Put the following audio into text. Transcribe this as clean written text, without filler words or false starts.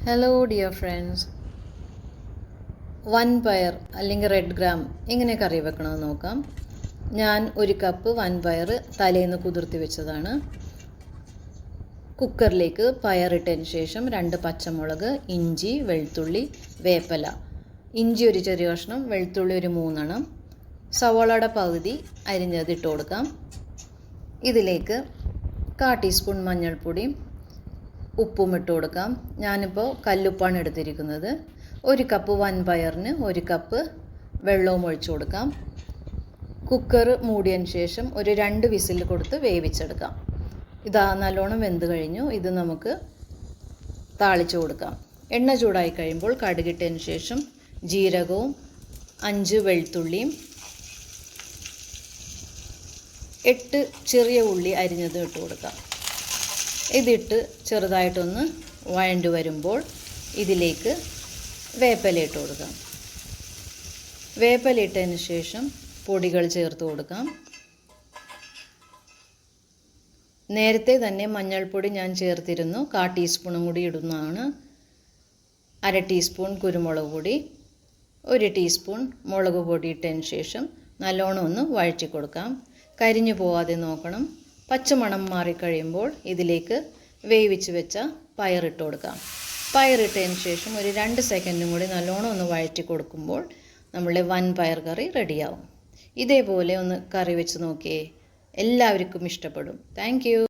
Hello dear friends, വൻപയർ അല്ലെങ്കിൽ red gram എങ്ങനെ കറി വെക്കണമെന്ന് നോക്കാം. ഞാൻ ഒരു കപ്പ് വൻപയർ തലേന്ന് കുതിർത്തി വെച്ചതാണ്. കുക്കറിലേക്ക് പയറിട്ടതിന് ശേഷം 2 പച്ചമുളക്, ഇഞ്ചി, വെളുത്തുള്ളി, വേപ്പില. ഇഞ്ചി ഒരു ചെറിയ കഷ്ണം, വെളുത്തുള്ളി ഒരു 3 എണ്ണം, സവാളയുടെ പകുതി അരിഞ്ഞത് ഇട്ട് കൊടുക്കാം. ഇതിലേക്ക് 1/4 ടീസ്പൂൺ മഞ്ഞൾപ്പൊടിയും ഉപ്പും ഇട്ട് കൊടുക്കാം. ഞാനിപ്പോൾ കല്ലുപ്പാണ് എടുത്തിരിക്കുന്നത്. 1 കപ്പ് വൻപയറിന് 1 കപ്പ് വെള്ളവും ഒഴിച്ചു കൊടുക്കാം. കുക്കർ മൂടിയതിന് ശേഷം ഒരു 2 വിസിൽ കൊടുത്ത് വേവിച്ചെടുക്കാം. ഇതാ നല്ലോണം വെന്ത് കഴിഞ്ഞു. ഇത് നമുക്ക് താളിച്ചു കൊടുക്കാം. എണ്ണ ചൂടായി കഴിയുമ്പോൾ കടുകിട്ടതിന് ശേഷം ജീരകവും 5 വെളുത്തുള്ളിയും 8 ചെറിയ ഉള്ളി അരിഞ്ഞതും ഇട്ട് കൊടുക്കാം. ഇതിട്ട് ചെറുതായിട്ടൊന്ന് വഴണ്ടു വരുമ്പോൾ ഇതിലേക്ക് വേപ്പില ഇട്ട് കൊടുക്കാം. വേപ്പില ഇട്ടതിന് ശേഷം പൊടികൾ ചേർത്ത് കൊടുക്കാം. നേരത്തെ തന്നെ മഞ്ഞൾപ്പൊടി ഞാൻ ചേർത്തിരുന്നു. 1/4 ടീസ്പൂണും കൂടി ഇടുന്നതാണ്. 1/2 ടീസ്പൂൺ കുരുമുളക് പൊടി, 1 ടീസ്പൂൺ മുളക് പൊടി ഇട്ടതിന് ശേഷം നല്ലോണം ഒന്ന് വഴറ്റി കൊടുക്കാം. കരിഞ്ഞു പോവാതെ നോക്കണം. പച്ചമണം മാറിക്കഴിയുമ്പോൾ ഇതിലേക്ക് വേവിച്ച് വെച്ച പയറിട്ട് കൊടുക്കാം. പയറിട്ടതിന് ശേഷം ഒരു 2 സെക്കൻഡും കൂടി നല്ലോണം ഒന്ന് വഴറ്റി കൊടുക്കുമ്പോൾ നമ്മളുടെ വൻപയർ കറി റെഡിയാവും. ഇതേപോലെ ഒന്ന് കറി വെച്ച് നോക്കിയേ, എല്ലാവർക്കും ഇഷ്ടപ്പെടും. Thank you.